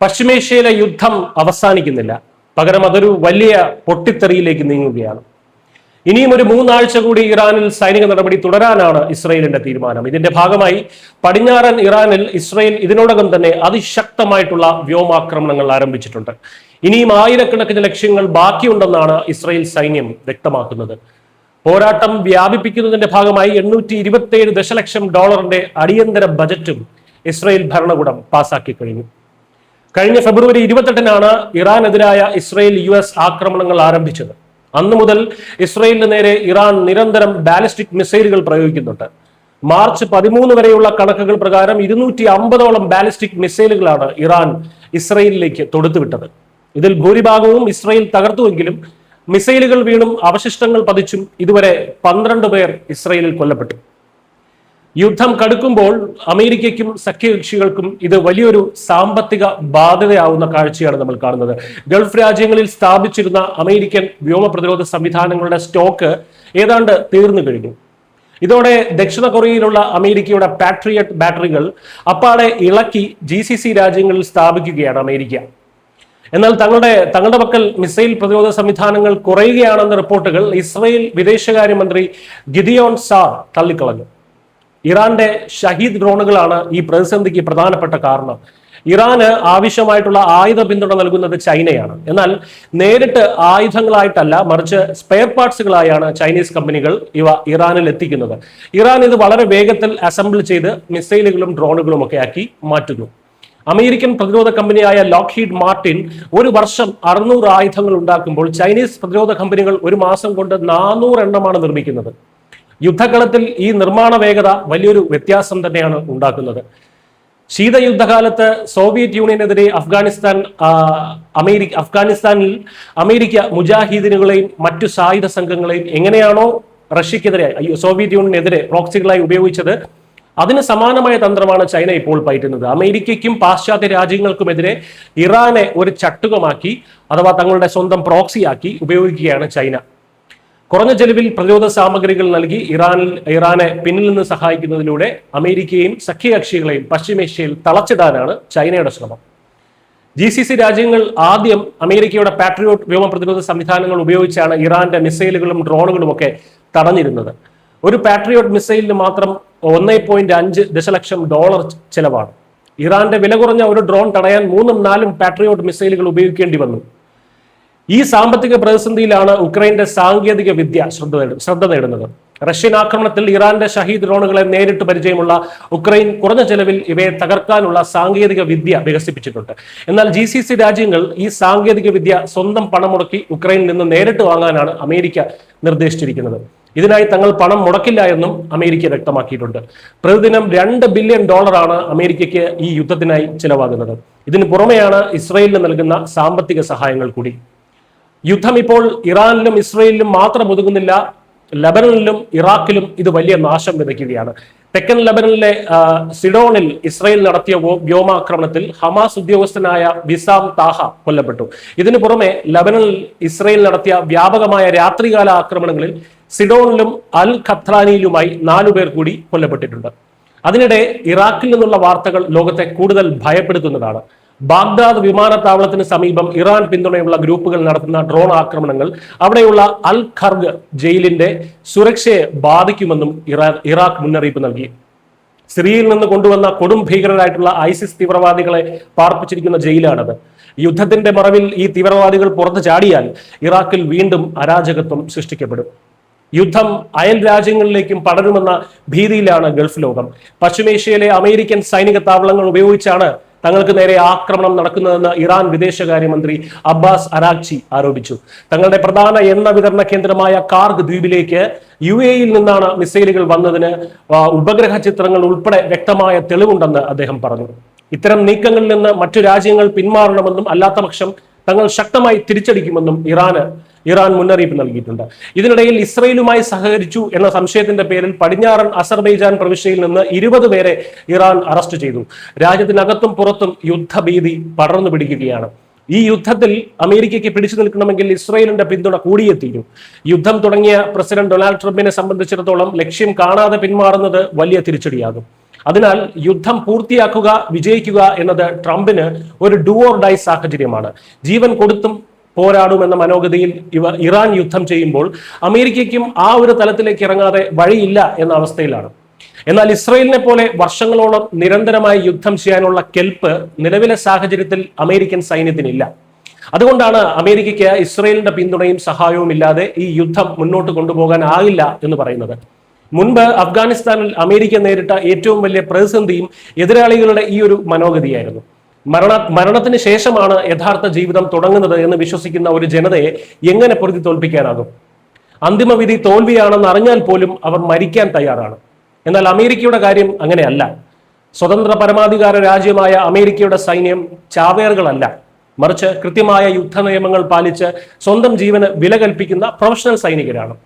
പശ്ചിമേഷ്യയിലെ യുദ്ധം അവസാനിക്കുന്നില്ല. പകരം അതൊരു വലിയ പൊട്ടിത്തെറിയിലേക്ക് നീങ്ങുകയാണ്. ഇനിയും ഒരു 3 ആഴ്ച കൂടി ഇറാനിൽ സൈനിക നടപടി തുടരാനാണ് ഇസ്രയേലിന്റെ തീരുമാനം. ഇതിന്റെ ഭാഗമായി പടിഞ്ഞാറൻ ഇറാനിൽ ഇസ്രയേൽ ഇതിനോടകം തന്നെ അതിശക്തമായിട്ടുള്ള വ്യോമാക്രമണങ്ങൾ ആരംഭിച്ചിട്ടുണ്ട്. ഇനിയും ആയിരക്കണക്കിന് ലക്ഷ്യങ്ങൾ ബാക്കിയുണ്ടെന്നാണ് ഇസ്രയേൽ സൈന്യം വ്യക്തമാക്കുന്നത്. പോരാട്ടം വ്യാപിപ്പിക്കുന്നതിന്റെ ഭാഗമായി $827 ദശലക്ഷം അടിയന്തര ബജറ്റും ഇസ്രയേൽ ഭരണകൂടം പാസാക്കി കഴിഞ്ഞു. കഴിഞ്ഞ ഫെബ്രുവരി 28-നാണ് ഇറാനെതിരായ ഇസ്രയേൽ US ആക്രമണങ്ങൾ ആരംഭിച്ചത്. അന്നു മുതൽ ഇസ്രയേലിന് നേരെ ഇറാൻ നിരന്തരം ബാലിസ്റ്റിക് മിസൈലുകൾ പ്രയോഗിക്കുന്നുണ്ട്. മാർച്ച് 13 വരെയുള്ള കണക്കുകൾ പ്രകാരം 250ഓളം ബാലിസ്റ്റിക് മിസൈലുകളാണ് ഇറാൻ ഇസ്രയേലിലേക്ക് തൊടുത്തുവിട്ടത്. ഇതിൽ ഭൂരിഭാഗവും ഇസ്രയേൽ തകർത്തുവെങ്കിലും മിസൈലുകൾ വീണും അവശിഷ്ടങ്ങൾ പതിച്ചും ഇതുവരെ 12 പേർ ഇസ്രയേലിൽ കൊല്ലപ്പെട്ടു. യുദ്ധം കടുക്കുമ്പോൾ അമേരിക്കയ്ക്കും സഖ്യകക്ഷികൾക്കും ഇത് വലിയൊരു സാമ്പത്തിക ബാധ്യതയാവുന്ന കാഴ്ചയാണ് നമ്മൾ കാണുന്നത്. ഗൾഫ് രാജ്യങ്ങളിൽ സ്ഥാപിച്ചിരുന്ന അമേരിക്കൻ വ്യോമ പ്രതിരോധ സംവിധാനങ്ങളുടെ സ്റ്റോക്ക് ഏതാണ്ട് തീർന്നു കഴിഞ്ഞു. ഇതോടെ ദക്ഷിണ കൊറിയയിലുള്ള അമേരിക്കയുടെ പാട്രിയറ്റ് ബാറ്ററികൾ അപ്പാടെ ഇളക്കി GCC രാജ്യങ്ങളിൽ സ്ഥാപിക്കുകയാണ് അമേരിക്ക. എന്നാൽ തങ്ങളുടെ പക്കൽ മിസൈൽ പ്രതിരോധ സംവിധാനങ്ങൾ കുറയുകയാണെന്ന റിപ്പോർട്ടുകൾ ഇസ്രയേൽ വിദേശകാര്യമന്ത്രി ഗിദിയോൺ സാർ തള്ളിക്കളഞ്ഞു. ഇറാന്റെ ഷഹീദ് ഡ്രോണുകളാണ് ഈ പ്രതിസന്ധിക്ക് പ്രധാനപ്പെട്ട കാരണം. ഇറാന് ആവശ്യമായിട്ടുള്ള ആയുധ പിന്തുണ നൽകുന്നത് ചൈനയാണ്. എന്നാൽ നേരിട്ട് ആയുധങ്ങളായിട്ടല്ല, മറിച്ച് സ്പെയർ പാർട്സുകളായാണ് ചൈനീസ് കമ്പനികൾ ഇവ ഇറാനിൽ എത്തിക്കുന്നത്. ഇറാൻ ഇത് വളരെ വേഗത്തിൽ അസംബിൾ ചെയ്ത് മിസൈലുകളും ഡ്രോണുകളും ഒക്കെ ആക്കി മാറ്റുന്നു. അമേരിക്കൻ പ്രതിരോധ കമ്പനിയായ ലോക്ഹീഡ് മാർട്ടിൻ ഒരു വർഷം 600 ആയുധങ്ങൾ ഉണ്ടാക്കുമ്പോൾ ചൈനീസ് പ്രതിരോധ കമ്പനികൾ ഒരു മാസം കൊണ്ട് 400 എണ്ണമാണ് നിർമ്മിക്കുന്നത്. യുദ്ധകളത്തിൽ ഈ നിർമ്മാണ വേഗത വലിയൊരു വ്യത്യാസം തന്നെയാണ് ഉണ്ടാക്കുന്നത്. ശീതയുദ്ധകാലത്ത് സോവിയറ്റ് യൂണിയനെതിരെ അഫ്ഗാനിസ്ഥാനിൽ അമേരിക്ക മുജാഹിദീനുകളെയും മറ്റു സായുധ സംഘങ്ങളെയും എങ്ങനെയാണോ റഷ്യക്കെതിരെ സോവിയറ്റ് യൂണിയനെതിരെ പ്രോക്സികളായി ഉപയോഗിച്ചത്, അതിന് സമാനമായ തന്ത്രമാണ് ചൈന ഇപ്പോൾ പയറ്റുന്നത്. അമേരിക്കയ്ക്കും പാശ്ചാത്യ രാജ്യങ്ങൾക്കുമെതിരെ ഇറാനെ ഒരു ചട്ടുകമാക്കി, അഥവാ തങ്ങളുടെ സ്വന്തം പ്രോക്സിയാക്കി ഉപയോഗിക്കുകയാണ് ചൈന. കുറഞ്ഞ ചെലവിൽ പ്രതിരോധ സാമഗ്രികൾ നൽകി ഇറാനെ പിന്നിൽ നിന്ന് സഹായിക്കുന്നതിലൂടെ അമേരിക്കയും സഖ്യകക്ഷികളെയും പശ്ചിമേഷ്യയിൽ തളച്ചിടാനാണ് ചൈനയുടെ ശ്രമം. GCC രാജ്യങ്ങൾ ആദ്യം അമേരിക്കയുടെ പാട്രിയോട്ട് വ്യോമ പ്രതിരോധ സംവിധാനങ്ങൾ ഉപയോഗിച്ചാണ് ഇറാന്റെ മിസൈലുകളും ഡ്രോണുകളും ഒക്കെ തടഞ്ഞിരുന്നത്. ഒരു പാട്രിയോട്ട് മിസൈലിന് മാത്രം $1.5 ദശലക്ഷം ചെലവാണ്. ഇറാന്റെ വില കുറഞ്ഞ ഒരു ഡ്രോൺ തടയാൻ 3-4 പാട്രിയോട്ട് മിസൈലുകൾ ഉപയോഗിക്കേണ്ടി വന്നു. ഈ സാമ്പത്തിക പ്രതിസന്ധിയിലാണ് ഉക്രൈന്റെ സാങ്കേതിക വിദ്യ ശ്രദ്ധ നേടുന്നത്. റഷ്യൻ ആക്രമണത്തിൽ ഇറാന്റെ ഷഹീദ് ഡ്രോണുകളെ നേരിട്ട് പരിചയമുള്ള ഉക്രൈൻ കുറഞ്ഞ ചെലവിൽ ഇവയെ തകർക്കാനുള്ള സാങ്കേതിക വിദ്യ വികസിപ്പിച്ചിട്ടുണ്ട്. എന്നാൽ GCC രാജ്യങ്ങൾ ഈ സാങ്കേതിക വിദ്യ സ്വന്തം പണം മുടക്കി ഉക്രൈനിൽ നിന്ന് നേരിട്ട് വാങ്ങാനാണ് അമേരിക്ക നിർദ്ദേശിച്ചിരിക്കുന്നത്. ഇതിനായി തങ്ങൾ പണം മുടക്കില്ല എന്നും അമേരിക്ക വ്യക്തമാക്കിയിട്ടുണ്ട്. പ്രതിദിനം $2 ബില്യൺ അമേരിക്കയ്ക്ക് ഈ യുദ്ധത്തിനായി ചിലവാകുന്നത്. ഇതിനു പുറമെയാണ് ഇസ്രയേലിന് നൽകുന്ന സാമ്പത്തിക സഹായങ്ങൾ കൂടി. യുദ്ധം ഇപ്പോൾ ഇറാനിലും ഇസ്രയേലിലും മാത്രം ഒതുങ്ങുന്നില്ല. ലബനനിലും ഇറാഖിലും ഇത് വലിയ നാശം വിതയ്ക്കുകയാണ്. തെക്കൻ ലബനനിലെ സിഡോണിൽ ഇസ്രയേൽ നടത്തിയ വ്യോമാക്രമണത്തിൽ ഹമാസ് ഉദ്യോഗസ്ഥനായ വിസാം താഹ കൊല്ലപ്പെട്ടു. ഇതിനു പുറമെ ലബനനിൽ ഇസ്രയേൽ നടത്തിയ വ്യാപകമായ രാത്രികാല ആക്രമണങ്ങളിൽ സിഡോണിലും അൽ ഖത്രാനിയിലുമായി 4 പേർ കൂടി കൊല്ലപ്പെട്ടിട്ടുണ്ട്. അതിനിടെ ഇറാഖിൽ നിന്നുള്ള വാർത്തകൾ ലോകത്തെ കൂടുതൽ ഭയപ്പെടുത്തുന്നതാണ്. ബാഗ്ദാദ് വിമാനത്താവളത്തിന് സമീപം ഇറാൻ പിന്തുണയുള്ള ഗ്രൂപ്പുകൾ നടത്തുന്ന ഡ്രോൺ ആക്രമണങ്ങൾ അവിടെയുള്ള അൽ ഖർഗ് ജയിലിന്റെ സുരക്ഷയെ ബാധിക്കുമെന്നും ഇറാഖ് മുന്നറിയിപ്പ് നൽകി. സിറിയയിൽ നിന്ന് കൊണ്ടുവന്ന കൊടും ഭീകരരായിട്ടുള്ള ISIS തീവ്രവാദികളെ പാർപ്പിച്ചിരിക്കുന്ന ജയിലാണത്. യുദ്ധത്തിന്റെ മറവിൽ ഈ തീവ്രവാദികൾ പുറത്തു ചാടിയാൽ ഇറാഖിൽ വീണ്ടും അരാജകത്വം സൃഷ്ടിക്കപ്പെടും. യുദ്ധം അയൽ രാജ്യങ്ങളിലേക്കും പടരുമെന്ന ഭീതിയിലാണ് ഗൾഫ് ലോകം. പശ്ചിമേഷ്യയിലെ അമേരിക്കൻ സൈനിക താവളങ്ങൾ ഉപയോഗിച്ചാണ് തങ്ങൾക്ക് നേരെ ആക്രമണം നടക്കുന്നതെന്ന് ഇറാൻ വിദേശകാര്യമന്ത്രി അബ്ബാസ് അരാഗ്ചി ആരോപിച്ചു. തങ്ങളുടെ പ്രധാന എണ്ണ വിതരണ കേന്ദ്രമായ കാർഗ് ദ്വീപിലേക്ക് UAE-യിൽ നിന്നാണ് മിസൈലുകൾ വന്നതിന് ഉപഗ്രഹ ചിത്രങ്ങൾ ഉൾപ്പെടെ വ്യക്തമായ തെളിവുണ്ടെന്ന് അദ്ദേഹം പറഞ്ഞു. ഇത്തരം നീക്കങ്ങളിൽ നിന്ന് മറ്റു രാജ്യങ്ങൾ പിന്മാറണമെന്നും അല്ലാത്തപക്ഷം തങ്ങൾ ശക്തമായി തിരിച്ചടിക്കുമെന്നും ഇറാൻ മുന്നറിയിപ്പ് നൽകിയിട്ടുണ്ട്. ഇതിനിടയിൽ ഇസ്രയേലുമായി സഹകരിച്ചു എന്ന സംശയത്തിന്റെ പേരിൽ പടിഞ്ഞാറൻ അസർബൈജാൻ പ്രവിശ്യയിൽ നിന്ന് 20 പേരെ ഇറാൻ അറസ്റ്റ് ചെയ്തു. രാജ്യത്തിനകത്തും പുറത്തും യുദ്ധഭീതി പടർന്നു പിടിക്കുകയാണ്. ഈ യുദ്ധത്തിൽ അമേരിക്കയ്ക്ക് പിടിച്ചു നിൽക്കണമെങ്കിൽ ഇസ്രയേലിന്റെ പിന്തുണ കൂടിയേ തീരൂ. യുദ്ധം തുടങ്ങിയ പ്രസിഡന്റ് ഡൊണാൾഡ് ട്രംപിനെ സംബന്ധിച്ചിടത്തോളം ലക്ഷ്യം കാണാതെ പിന്മാറുന്നത് വലിയ തിരിച്ചടിയാകും. അതിനാൽ യുദ്ധം പൂർത്തിയാക്കുക, വിജയിക്കുക എന്നത് ട്രംപിന് ഒരു ഡു ഓർ ഡൈ സാഹചര്യമാണ്. ജീവൻ കൊടുത്തും പോരാടുമെന്ന മനോഗതിയിൽ ഇറാൻ യുദ്ധം ചെയ്യുമ്പോൾ അമേരിക്കയ്ക്കും ആ ഒരു തലത്തിലേക്ക് ഇറങ്ങാതെ വഴിയില്ല എന്ന അവസ്ഥയിലാണ്. എന്നാൽ ഇസ്രയേലിനെ പോലെ വർഷങ്ങളോളം നിരന്തരമായി യുദ്ധം ചെയ്യാനുള്ള കെൽപ്പ് നിലവിലെ സാഹചര്യത്തിൽ അമേരിക്കൻ സൈന്യത്തിനില്ല. അതുകൊണ്ടാണ് അമേരിക്കയ്ക്ക് ഇസ്രയേലിന്റെ പിന്തുണയും സഹായവും ഇല്ലാതെ ഈ യുദ്ധം മുന്നോട്ട് കൊണ്ടുപോകാനാകില്ല എന്ന് പറയുന്നത്. മുൻപ് അഫ്ഗാനിസ്ഥാനിൽ അമേരിക്ക നേരിട്ട ഏറ്റവും വലിയ പ്രതിസന്ധിയും എതിരാളികളുടെ ഈ ഒരു മനോഗതിയായിരുന്നു. മരണത്തിന് ശേഷമാണ് യഥാർത്ഥ ജീവിതം തുടങ്ങുന്നത് എന്ന് വിശ്വസിക്കുന്ന ഒരു ജനതയെ എങ്ങനെ പൊരുതി തോൽപ്പിക്കാനാകും? അന്തിമവിധി തോൽവിയാണെന്ന് അറിഞ്ഞാൽ പോലും അവർ മരിക്കാൻ തയ്യാറാണ്. എന്നാൽ അമേരിക്കയുടെ കാര്യം അങ്ങനെയല്ല. സ്വതന്ത്ര പരമാധികാര രാജ്യമായ അമേരിക്കയുടെ സൈന്യം ചാവേറുകളല്ല, മറിച്ച് കൃത്യമായ യുദ്ധ നിയമങ്ങൾ പാലിച്ച് സ്വന്തം ജീവന് വില കൽപ്പിക്കുന്ന പ്രൊഫഷണൽ സൈനികരാണ്.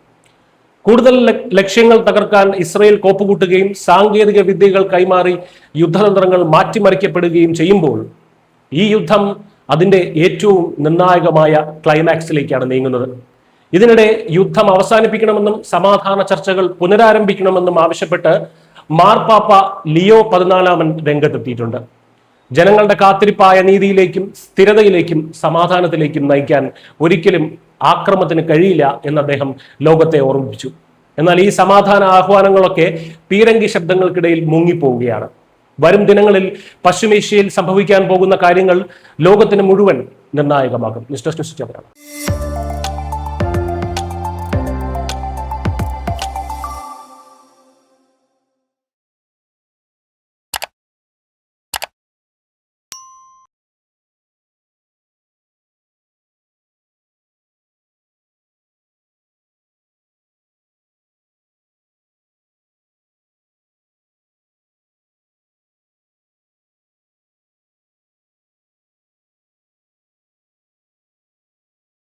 കൂടുതൽ ലക്ഷ്യങ്ങൾ തകർക്കാൻ ഇസ്രയേൽ കോപ്പുകൂട്ടുകയും സാങ്കേതിക വിദ്യകൾ കൈമാറി യുദ്ധതന്ത്രങ്ങൾ മാറ്റിമറിക്കപ്പെടുകയും ചെയ്യുമ്പോൾ ഈ യുദ്ധം അതിന്റെ ഏറ്റവും നിർണായകമായ ക്ലൈമാക്സിലേക്കാണ് നീങ്ങുന്നത്. ഇതിനിടെ യുദ്ധം അവസാനിപ്പിക്കണമെന്നും സമാധാന ചർച്ചകൾ പുനരാരംഭിക്കണമെന്നും ആവശ്യപ്പെട്ട് മാർപ്പാപ്പ ലിയോ 14 രംഗത്തെത്തിയിട്ടുണ്ട്. ജനങ്ങളുടെ കാത്തിരിപ്പായ നീതിയിലേക്കും സ്ഥിരതയിലേക്കും സമാധാനത്തിലേക്കും നയിക്കാൻ ഒരിക്കലും ആക്രമണത്തിന് കഴിയില്ല എന്ന് അദ്ദേഹം ലോകത്തെ ഓർമ്മിപ്പിച്ചു. എന്നാൽ ഈ സമാധാന ആഹ്വാനങ്ങളൊക്കെ പീരങ്കി ശബ്ദങ്ങൾക്കിടയിൽ മുങ്ങിപ്പോവുകയാണ്. വരും ദിനങ്ങളിൽ പശ്ചിമേഷ്യയിൽ സംഭവിക്കാൻ പോകുന്ന കാര്യങ്ങൾ ലോകത്തിന് മുഴുവൻ നിർണായകമാകും. News desk.